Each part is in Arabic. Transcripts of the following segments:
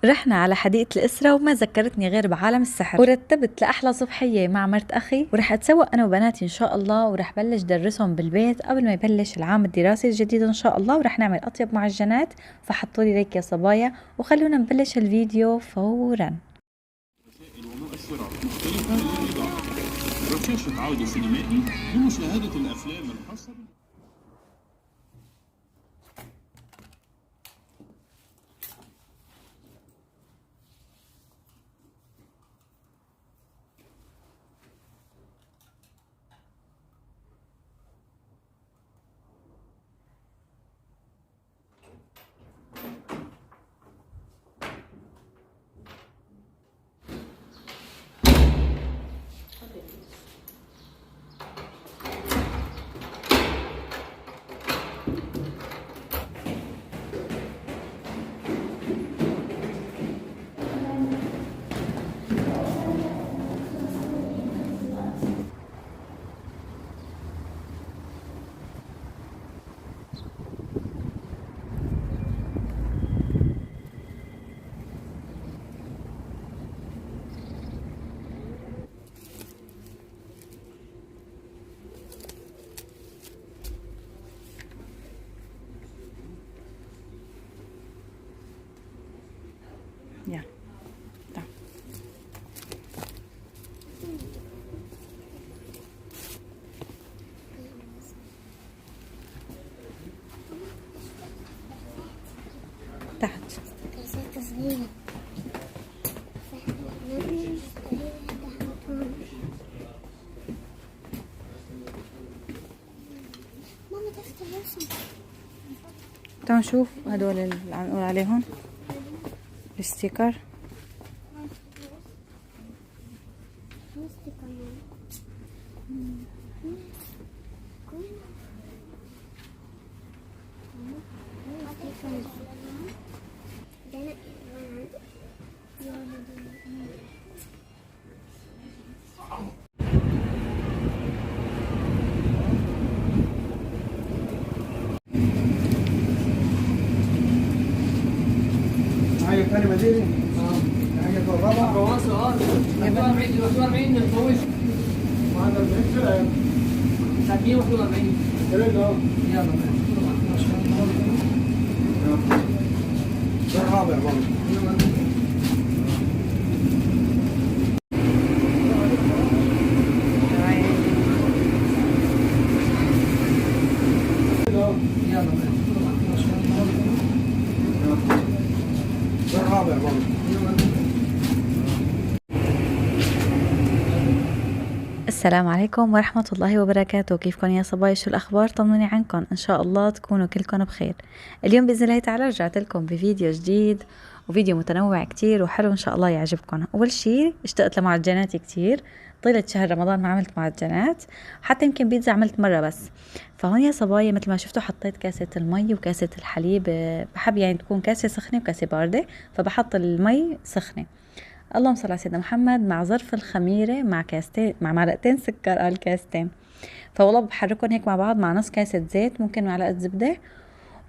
رحنا على حديقة الأسرة وما ذكرتني غير بعالم السحر، ورتبت لأحلى صبحية مع مرت أخي، ورح أتسوق أنا وبناتي إن شاء الله، ورح بلش درسهم بالبيت قبل ما يبلش العام الدراسي الجديد إن شاء الله، ورح نعمل أطيب معجنات. فحطوا لي لايك يا صبايا وخلونا نبلش الفيديو فورا. رسائل ومؤشرات مختلفة للإيضاح. رشاشة عودة سينمائي لمشاهدة الأفلام الخاصة يلا تعال. تحت. كاسات صغيرة. ماما تفتح الرسم. تعالوا نشوف هدول اللي عم نقول عليهم الستيكر. حاجة تانية بديلي؟ حاجة الرابعة؟ رواسة 41 41 الطويش معنا الفكرة 141 يلا يلا ده الرابع برضه يلا ده الرابع برضه السلام عليكم ورحمة الله وبركاته. كيفكم يا صبايا؟ شو الأخبار؟ طمنوني عنكم، إن شاء الله تكونوا كلكم بخير. اليوم بإذن الله تعالى رجعت لكم بفيديو جديد وفيديو متنوع كتير وحلو، إن شاء الله يعجبكم. أول شي اشتقت لمعجناتي كتير، طيلة شهر رمضان ما عملت معجنات، حتى يمكن بيتزا عملت مرة بس. فهون يا صبايا مثل ما شفتوا حطيت كاسة المي وكاسة الحليب، بحب يعني تكون كاسة سخنة وكاسة باردة، فبحط المي سخنة اللهم صل على سيدنا محمد مع ظرف الخميرة مع كاستين مع معلقتين سكر، قال كاستين. فوالله بحركهم هيك مع بعض مع نص كاسة زيت، ممكن معلقة زبدة،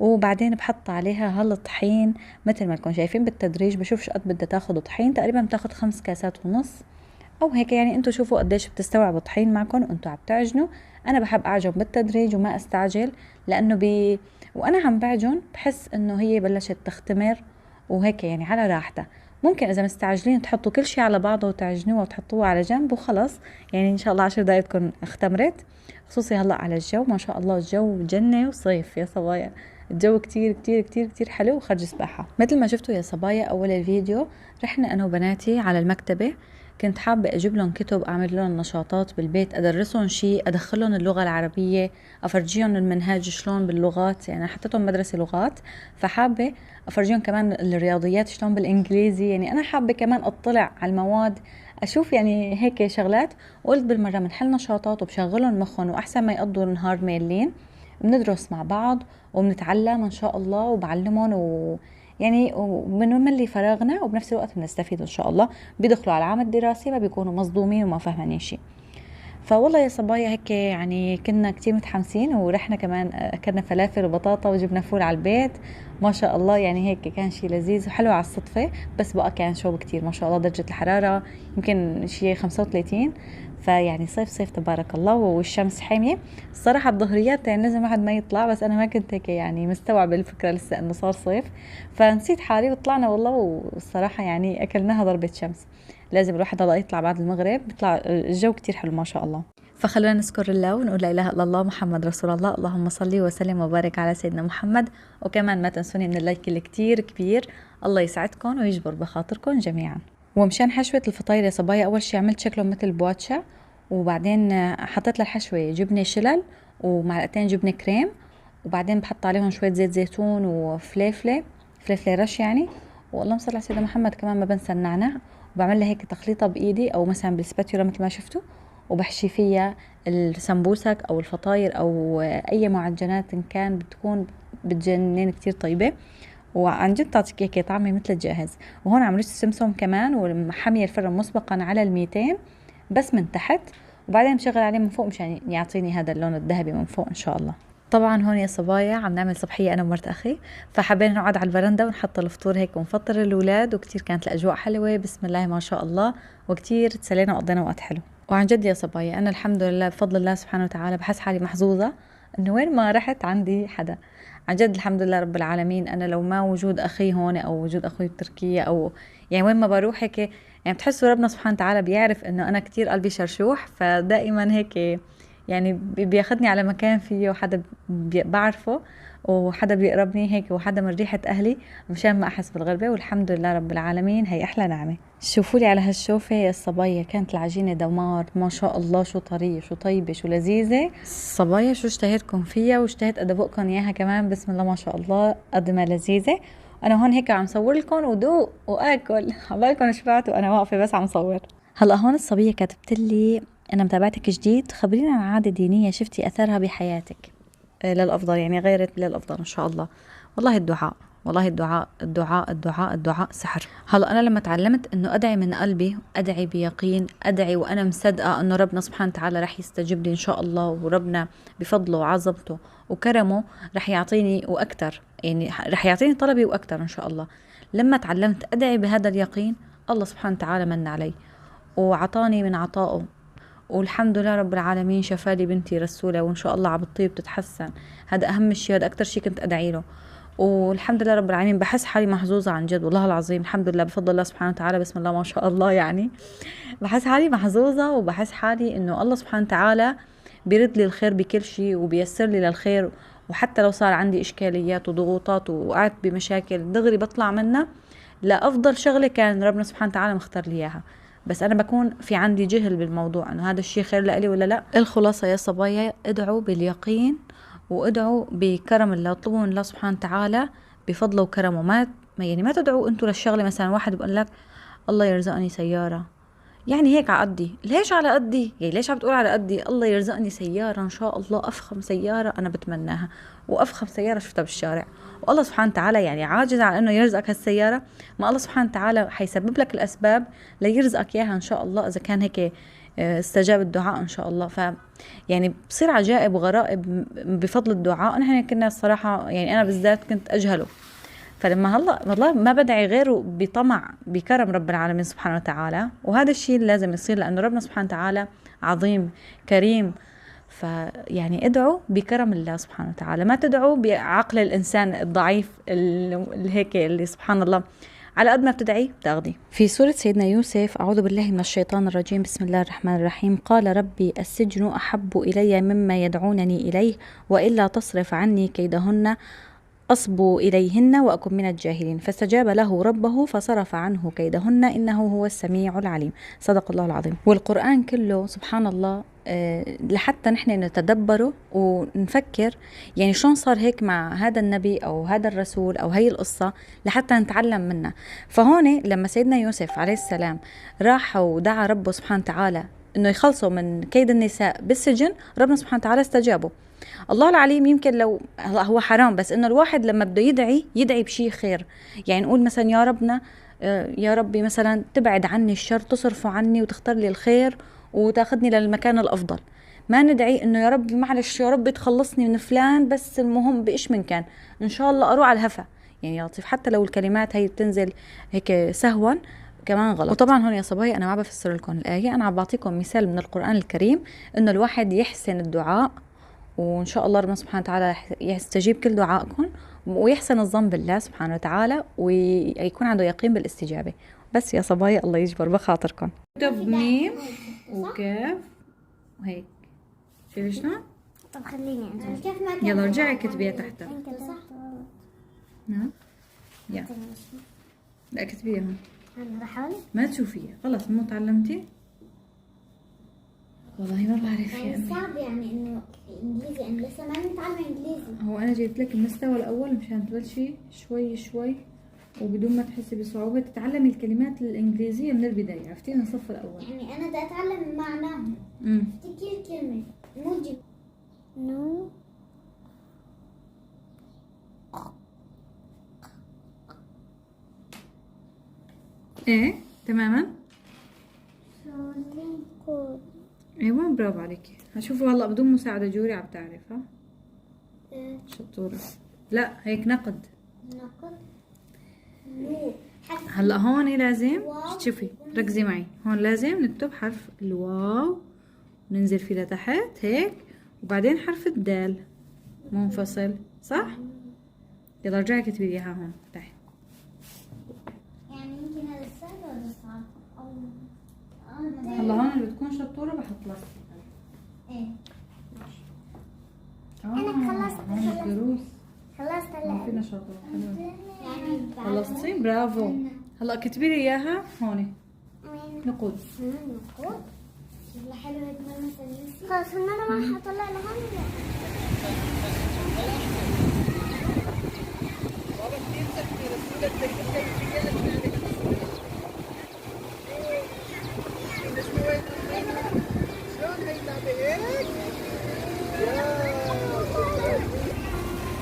وبعدين بحط عليها هالطحين مثل ما تكون شايفين بالتدريج. بشوف شو قد بدها تاخد طحين، تقريبا بتاخد 5 كاسات ونص او هيك، يعني انتوا شوفوا قديش بتستوعب طحين معكم وانتوا عم تعجنوا. انا بحب اعجن بالتدريج وما استعجل، لانه وانا عم بعجن بحس انه هي بلشت تختمر وهيك، يعني على راحتها. ممكن اذا مستعجلين تحطوا كل شيء على بعضه وتعجنوه وتحطوه على جنب وخلص، يعني ان شاء الله 10 دقايق تكون اختمرت. خصوصي هلا على الجو، ما شاء الله الجو جنة وصيف يا صبايا. الجو كتير كتير كتير كتير حلو وخرج سباحة مثل ما شفتوا يا صبايا. اول الفيديو رحنا انا وبناتي على المكتبة، كنت حابة اجيب لهم كتب، اعمل لهم نشاطات بالبيت، ادرسهم شيء، ادخلهم اللغة العربية، افرجيهم المنهاج شلون باللغات، يعني حطيتهم مدرسة لغات، فحابة افرجيهم كمان الرياضيات شلون بالانجليزي. يعني انا حابة كمان اطلع على المواد، اشوف يعني هيك شغلات. وقلت بالمرة بنحل نشاطات وبشغلهم مخهم، واحسن ما يقضوا النهار ميلين، بندرس مع بعض وبنتعلم ان شاء الله، وبعلمهم يعني وبنملي فراغنا وبنفس الوقت بنستفيد ان شاء الله. بيدخلوا على العام الدراسي ما بيكونوا مصدومين وما فاهمين شيء. فوالله يا صبايا هيك يعني كنا كتير متحمسين، ورحنا كمان اكلنا فلافل وبطاطا وجبنا فول على البيت ما شاء الله. يعني هيك كان شي لذيذ وحلو على الصدفة، بس بقى كان شوب كتير ما شاء الله، درجة الحرارة يمكن شي 35. فيعني صيف صيف تبارك الله، والشمس حامية الصراحة. الظهريات يعني لازم واحد ما يطلع، بس أنا ما كنت هيك يعني مستوعبة الفكرة لسه إنه صار صيف، فنسيت حالي وطلعنا والله. والصراحة يعني أكلناها ضربة شمس. لازم الواحد هلا يطلع بعد المغرب، بيطلع الجو كتير حلو ما شاء الله. فخلونا نذكر الله ونقول لا إله إلا الله محمد رسول الله، اللهم صلي وسلم وبارك على سيدنا محمد. وكمان ما تنسوني من اللايك اللي كتير كبير، الله يسعدكم ويجبر بخاطركم جميعا. ومشان حشوة الفطاير يا صبايا، أول شي عملت شكلهم مثل بواتشا، وبعدين حطيت للحشوة جبنة شلل ومعلقتين جبنة كريم، وبعدين بحط عليهم شوية زيت زيتون وفليفلة رش يعني، واللهم صل على سيدنا محمد. كمان ما بنسى النعناع، وبعمل لها هيك تخليطة بإيدي أو مثلا بالسباتيولا مثل ما شفتوا، وبحشي فيها السمبوسك أو الفطاير أو أي معجنات إن كان، بتكون بتجنن كتير طيبة، وعن جد تعطيك هيك طعمة مثل الجاهز. وهون عملت السمسم كمان، ومحمية الفرن مسبقا على 200 بس من تحت، وبعدين بشغل عليه من فوق مشان يعطيني هذا اللون الذهبي من فوق إن شاء الله. طبعا هون يا صبايا عم نعمل صبحية أنا ومرت أخي، فحبينا نقعد على البرندة ونحط الفطور هيك ونفطر الأولاد، وكتير كانت الأجواء حلوة بسم الله ما شاء الله، وكتير تسلينا وقضينا وقت حلو. وعن جد يا صبايا أنا الحمد لله بفضل الله سبحانه وتعالى بحس حالي محظوظة إنه وين ما رحت عندي حدا. عن جد الحمد لله رب العالمين. أنا لو ما وجود أخي هون أو وجود أخوي بتركيا، أو يعني وين ما بروح هيك يعني بتحسوا ربنا سبحانه وتعالى بيعرف إنه أنا كتير قلبي شرشوح، فدائما هيك يعني بياخدني على مكان فيه وحدا بعرفه وحدا بيقربني هيك وحدا من ريحة أهلي، مشان ما أحس بالغربة. والحمد لله رب العالمين، هي أحلى نعمة. شوفوا لي على هالشوفة يا الصبايا، كانت العجينة دمار ما شاء الله، شو طرية شو طيبة شو لذيذة الصبايا. شو اشتهيتكم فيها واشتهيت أدوقكم إياها كمان، بسم الله ما شاء الله قد ما لذيذة. أنا هون هيك عم صور لكم ودوق وآكل، عبالكم شبعت وأنا واقفة بس عم صور. هلأ هون الصبية كاتبت لي أنا متابعتك جديد، خبرينا عن عادة دينية شفتي أثرها بحياتك للأفضل، يعني غيرت للأفضل إن شاء الله. والله الدعاء، والله الدعاء الدعاء الدعاء الدعاء سحر. هلا أنا لما تعلمت إنه أدعي من قلبي، أدعي بيقين، أدعي وأنا مصدقة إنه ربنا سبحانه وتعالى رح يستجيب لي إن شاء الله، وربنا بفضله وعظمته وكرمه رح يعطيني وأكتر، يعني رح يعطيني طلبي وأكتر إن شاء الله. لما تعلمت أدعي بهذا اليقين، الله سبحانه وتعالى من علي وعطاني من عطائه، والحمد لله رب العالمين شفالي بنتي رسولة، وإن شاء الله عبطيب تتحسن. هذا أهم شيء، هذا أكتر شيء كنت أدعي له. والحمد لله رب العالمين بحس حالي محظوظة عن جد والله العظيم. الحمد لله بفضل الله سبحانه وتعالى، بسم الله ما شاء الله. يعني بحس حالي محظوظة، وبحس حالي إنه الله سبحانه وتعالى بيرد لي الخير بكل شيء وبيسر لي للخير. وحتى لو صار عندي إشكاليات وضغوطات وقعت بمشاكل دغري بطلع منها لأفضل شغلة كان ربنا سبحانه وتعالى مختار لي إياها، بس أنا بكون في عندي جهل بالموضوع إنه هذا الشيء خير لإلي ولا لا. الخلاصة يا صبايا، ادعوا باليقين وادعوا بكرم الله، اطلبوا من الله سبحانه وتعالى بفضله وكرمه. ما تدعوا انتوا للشغلة. مثلا واحد بيقول لك الله يرزقني سيارة، يعني هيك على قدي. ليش على قدي؟ يعني ليش عم بتقول على قدي؟ الله يرزقني سيارة إن شاء الله، أفخم سيارة أنا بتمناها، وأفخم سيارة شفتها بالشارع. والله سبحانه وتعالى يعني عاجز على إنه يرزقك هالسيارة؟ ما الله سبحانه وتعالى حيسبب لك الأسباب ليرزقك إياها إن شاء الله، إذا كان هيك استجاب الدعاء إن شاء الله. يعني بصير عجائب وغرائب بفضل الدعاء. نحن كنا الصراحة يعني أنا بالذات كنت أجهله، فلما هلا والله ما بدعي غيره بطمع بكرم رب العالمين سبحانه وتعالى. وهذا الشيء لازم يصير، لأنه ربنا سبحانه وتعالى عظيم كريم. فيعني ادعوا بكرم الله سبحانه وتعالى، ما تدعوا بعقل الإنسان الضعيف اللي هيك اللي سبحان الله على قد ما بتدعي بتاخدي. في سورة سيدنا يوسف، أعوذ بالله من الشيطان الرجيم، بسم الله الرحمن الرحيم. قال ربي السجن أحب إلي مما يدعونني إليه، وإلا تصرف عني كيدهن أصبوا إليهن وأكن من الجاهلين. فاستجاب له ربه فصرف عنه كيدهن إنه هو السميع العليم. صدق الله العظيم. والقرآن كله سبحان الله لحتى نحن نتدبره ونفكر يعني شلون صار هيك مع هذا النبي أو هذا الرسول أو هي القصة لحتى نتعلم منها. فهون لما سيدنا يوسف عليه السلام راح ودعا ربه سبحانه وتعالى إنه يخلصوا من كيد النساء بالسجن، ربنا سبحانه وتعالى استجابه. الله العليم، يمكن لو هو حرام، بس إنه الواحد لما بده يدعي بشيء خير، يعني نقول مثلا يا ربنا يا ربي مثلا تبعد عني الشر، تصرفه عني وتختار لي الخير وتاخدني للمكان الافضل. ما ندعي انه يا رب معلش يا رب تخلصني من فلان، بس المهم بايش من كان ان شاء الله اروح على الهفا. يعني يا لطيف حتى لو الكلمات هي بتنزل هيك سهوا كمان غلط. وطبعا هون يا صبايا انا ما بفسر لكم الايه، انا عم بعطيكم مثال من القران الكريم انه الواحد يحسن الدعاء، وان شاء الله ربنا سبحانه وتعالى يستجيب كل دعائكم، ويحسن الظن بالله سبحانه وتعالى، ويكون عنده يقين بالاستجابه. بس يا صبايا الله يجبر بخاطركم. اكتب ميم وكاف وهيك، شايفه شلون؟ طب خليني انزل. كيف ما كان؟ يلا رجعي كتبيها تحت. انت صح. نعم يا لا كتبيها هون. انا بحاول. ما تشوفيها خلص مو تعلمتي. والله ما بعرف يا يعني امي. صعب يعني انه انجليزي، انا لسه ما متعلمه انجليزي. هو انا جبت لك المستوى الاول مشان تبلشي شوي شوي وبدون ما تحسي بصعوبة تتعلمي الكلمات الانجليزية من البداية، عرفتي من الصف الاول. يعني انا بدي اتعلم معناهم. افتكر كلمة موجب. نو ايه تماما. سولينكو. ايوه برافو عليكي. هشوفوا هلا بدون مساعدة جوري عم تعرف. ها شطورة. لا هيك نقد. نقد. نو. هلا هون لازم شوفي ركزي معي، هون لازم نكتب حرف الواو وننزل فيه لتحت هيك، وبعدين حرف الدال منفصل صح. يلا رجعي اكتبي اياها هون تحت. يعني يمكن هذا السهل ولا صعب؟ او هلا هون اللي بتكون شطورة بحط لك ايه. انا خلصت. هون الدروس خلصت ما هلا. فينا شطورة حلوة. يعني خلصتي برافو. هلا كتبي لي اياها هون نقود. نقود. والله حلو هيك ما نسى. خلص انا ما حطلع لها.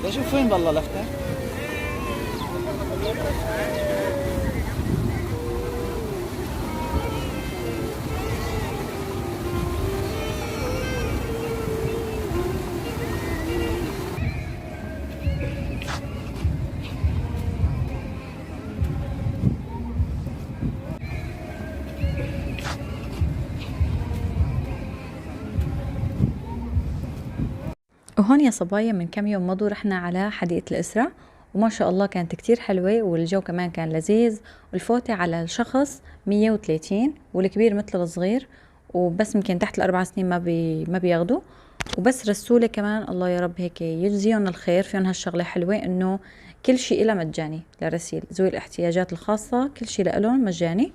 ده شوف فين بالله لفته. وهون يا صبايا من كم يوم مضوا رحنا على حديقة الإسرة، وما شاء الله كانت كتير حلوة، والجو كمان كان لذيذ، والفوتة على الشخص 130، والكبير مثل الصغير، وبس يمكن تحت ال4 سنين ما بياخدوا. وبس رسولة كمان الله يا رب هيك يجزيهم الخير فيهم هالشغلة حلوة، انه كل شيء إلها مجاني لرسيل ذوي الاحتياجات الخاصة، كل شيء لهم مجاني.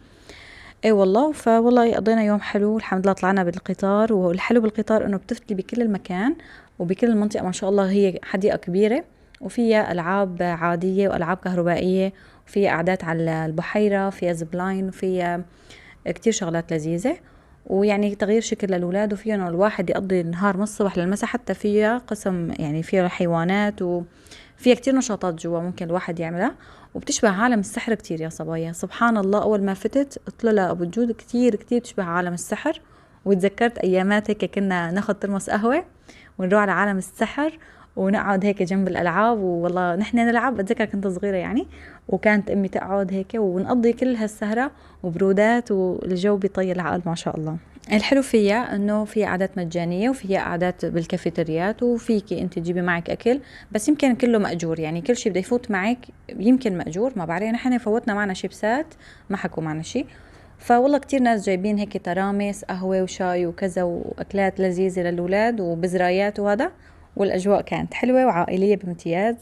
اي والله. فوالله قضينا يوم حلو الحمد لله. طلعنا بالقطار، والحلو بالقطار انه بتفتلي بكل المكان وبكل المنطقة ما شاء الله. هي حديقة كبيرة وفيها ألعاب عادية وألعاب كهربائية، وفيها قعدات على البحيرة، فيها زبلاين، وفيها كتير شغلات لذيذة، ويعني تغيير شكل للأولاد، وفيها الواحد يقضي النهار من الصبح للمساء. حتى فيها قسم يعني فيها حيوانات، وفيها كتير نشاطات جوا ممكن الواحد يعملها، وبتشبه عالم السحر كتير يا صبايا. سبحان الله أول ما فتت قلت له لأبو الجود كتير كتير تشبه عالم السحر، وتذكرت أيامات هيك كنا ناخد ترمس قهوة ونروح على عالم السحر ونقعد هيك جنب الألعاب، والله نحن نلعب. بتذكر كنت صغيرة يعني، وكانت أمي تقعد هيك ونقضي كل هالسهرة وبرودات، والجو بيطير العقل ما شاء الله. الحلو فيها انه فيها قعدات مجانية، وفيها قعدات بالكافيتريات، وفيكي انت تجيبي معك اكل، بس يمكن كله مأجور، يعني كل شيء بده يفوت معك يمكن مأجور، ما بعرف. نحن فوتنا معنا شيبسات ما حكوا معنا شيء. فوالله كتير ناس جايبين هيك ترامس قهوة وشاي وكذا وأكلات لذيذة للأولاد وبزرايات وهذا، والأجواء كانت حلوة وعائلية بامتياز.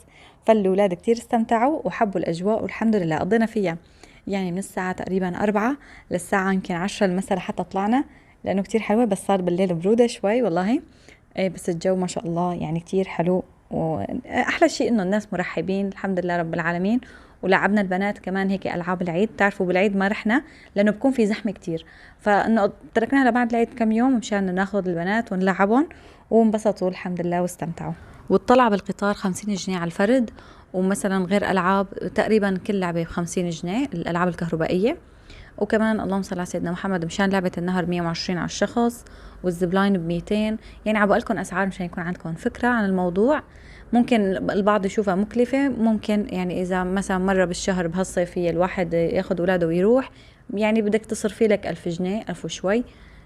فالأولاد كتير استمتعوا وحبوا الأجواء، والحمد لله قضينا فيها يعني من الساعة تقريبا 4 للساعة يمكن 10 المساء حتى طلعنا، لأنه كتير حلوة. بس صار بالليل برودة شوي والله، بس الجو ما شاء الله يعني كتير حلو. وأحلى شيء إنه الناس مرحبين الحمد لله رب العالمين. ولعبنا البنات كمان هيك ألعاب العيد. تعرفوا بالعيد ما رحنا لأنه بكون في زحمة كتير، فإنه تركناها لبعد العيد كم يوم مشان ناخذ البنات ونلعبهم، وانبسطوا الحمد لله واستمتعوا. والطلعة بالقطار 50 جنيه على الفرد، ومثلا غير ألعاب تقريبا كل لعبة ب50 جنيه، الألعاب الكهربائية. وكمان اللهم صل على سيدنا محمد مشان لعبة النهر 120 على الشخص، والزبلاين ب200. يعني عبقلكم أسعار مشان يكون عندكم فكرة عن الموضوع. ممكن البعض يشوفها مكلفة، ممكن يعني إذا مثلا مرة بالشهر بهالصيفية الواحد ياخد أولاده ويروح، يعني بدك تصرفي لك 1000 جنيه، 1000 وشوي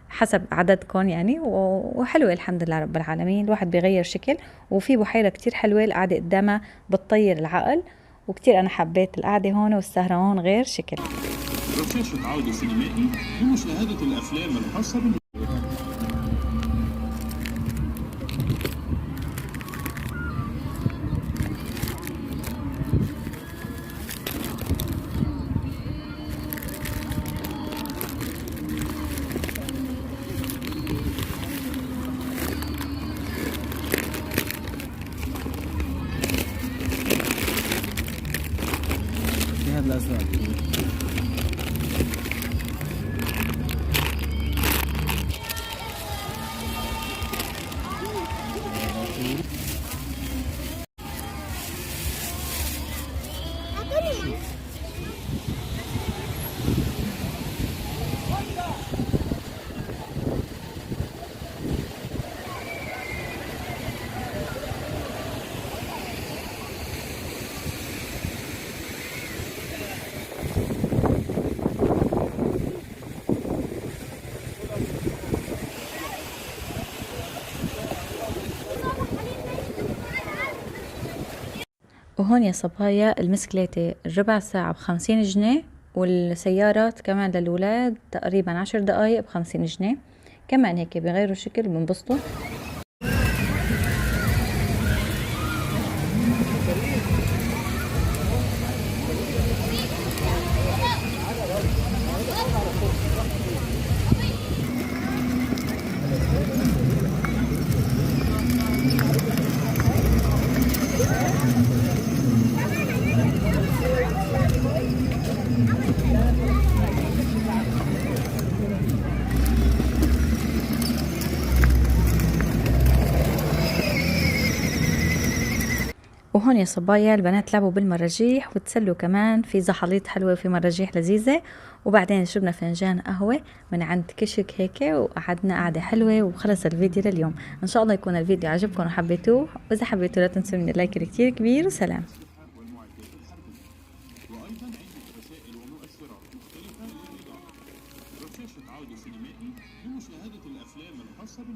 حسب عددكم يعني. وحلوة الحمد لله رب العالمين، الواحد بيغير شكل. وفي بحيرة كتير حلوة القعدة قدامها بتطير العقل، وكتير أنا حبيت القعدة هون والسهرة هون غير شكل. رشاشة عودة سينمائي لمشاهدة الأفلام الخاصة بالمسلسل. في هذا الازرق. وهون يا صبايا المسكليتة الربع ساعة ب50 جنيه، والسيارات كمان للولاد تقريبا 10 دقايق ب50 جنيه. كمان هيك بغيروا شكل بنبسطوا. وهون يا صبايا البنات لعبوا بالمراجيح وتسلوا كمان، في زحاليط حلوة وفي مراجيح لذيذة. وبعدين شربنا فنجان قهوة من عند كشك هيك، وقعدنا قعدة حلوة. وخلص الفيديو لليوم. ان شاء الله يكون الفيديو عجبكم وحبيتوه، واذا حبيتوه لا تنسوا من اللايك الكتير كبير، وسلام. والمعدات الحربية، وأيضا عدة وسائل ومؤثرات مختلفة للإضاءة. رشاشة عودة سينمائي لمشاهدة الأفلام الخاصة بالمسلسل.